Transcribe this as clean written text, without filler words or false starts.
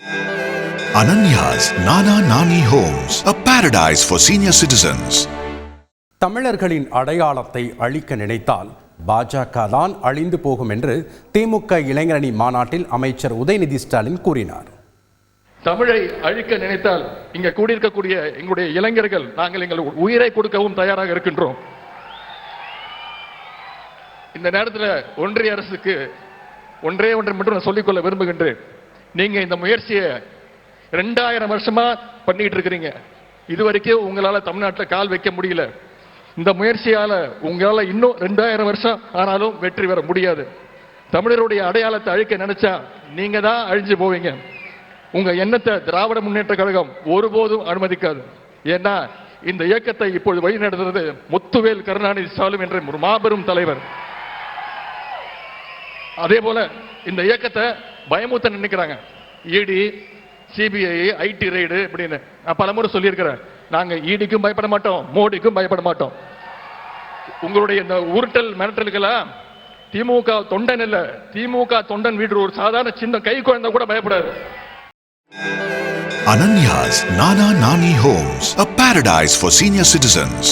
Ananya's Nana Nani Homes, a paradise for senior citizens. தமிழர்களின் அடையாளத்தை அழிக்க நினைத்தால் பாஜக தான் அழிந்து போகும் என்று திமுக இளைஞரணி மாநாட்டில் அமைச்சர் உதயநிதி ஸ்டாலின் கூறினார். தமிழை அழிக்க நினைத்தால் இங்க கூடியிருக்கக்கூடிய எங்களுடைய இளைஞர்கள் நாங்கள் எங்கள் உயிரை கொடுக்கவும் தயாராக இருக்கின்றோம். இந்த நேரத்தில் ஒன்றிய அரசுக்கு ஒன்றே மட்டும் நான் சொல்லிக்கொள்ள விரும்புகின்றேன். நீங்க இந்த முயற்சியை 2000 வருஷமா பண்ணிட்டு இருக்கிறீங்க. இதுவரைக்கும் உங்களால தமிழ்நாட்டில் கால் வைக்க முடியல. இந்த முயற்சியால உங்களால இன்னும் 2000 வருஷம் ஆனாலும் வெற்றி பெற முடியாது. தமிழருடைய அடையாளத்தை அழிக்க நினைச்சா நீங்க தான் அழிஞ்சு போவீங்க. உங்க எண்ணத்தை திராவிட முன்னேற்ற கழகம் ஒருபோதும் அனுமதிக்காது. ஏன்னா இந்த இயக்கத்தை இப்பொழுது வழி நடத்துறது முத்துவேல் கருணாநிதி ஸ்டாலின் என்ற ஒரு மாபெரும் தலைவர். அதே போல இந்த இயக்கத்தை பயமுத்த நினைக்கிறாங்க. இடி, சிபிஐ, ஐடி ரைடு இப்படின்னு நான் பலமுறை சொல்லியிருக்கிறேன். நாங்க ஈடிக்கும் பயப்பட மாட்டோம், மோடிக்கும் பயப்பட மாட்டோம். உங்களுடைய இந்த உருட்டல் மிரட்டல்களா திமுக தொண்டன் இல்ல, திமுக தொண்டன் வீடு ஒரு சாதாரண சின்ன கை குழந்தை கூட பயப்படாது. Ananya's Nana Nani Homes, a paradise for senior citizens.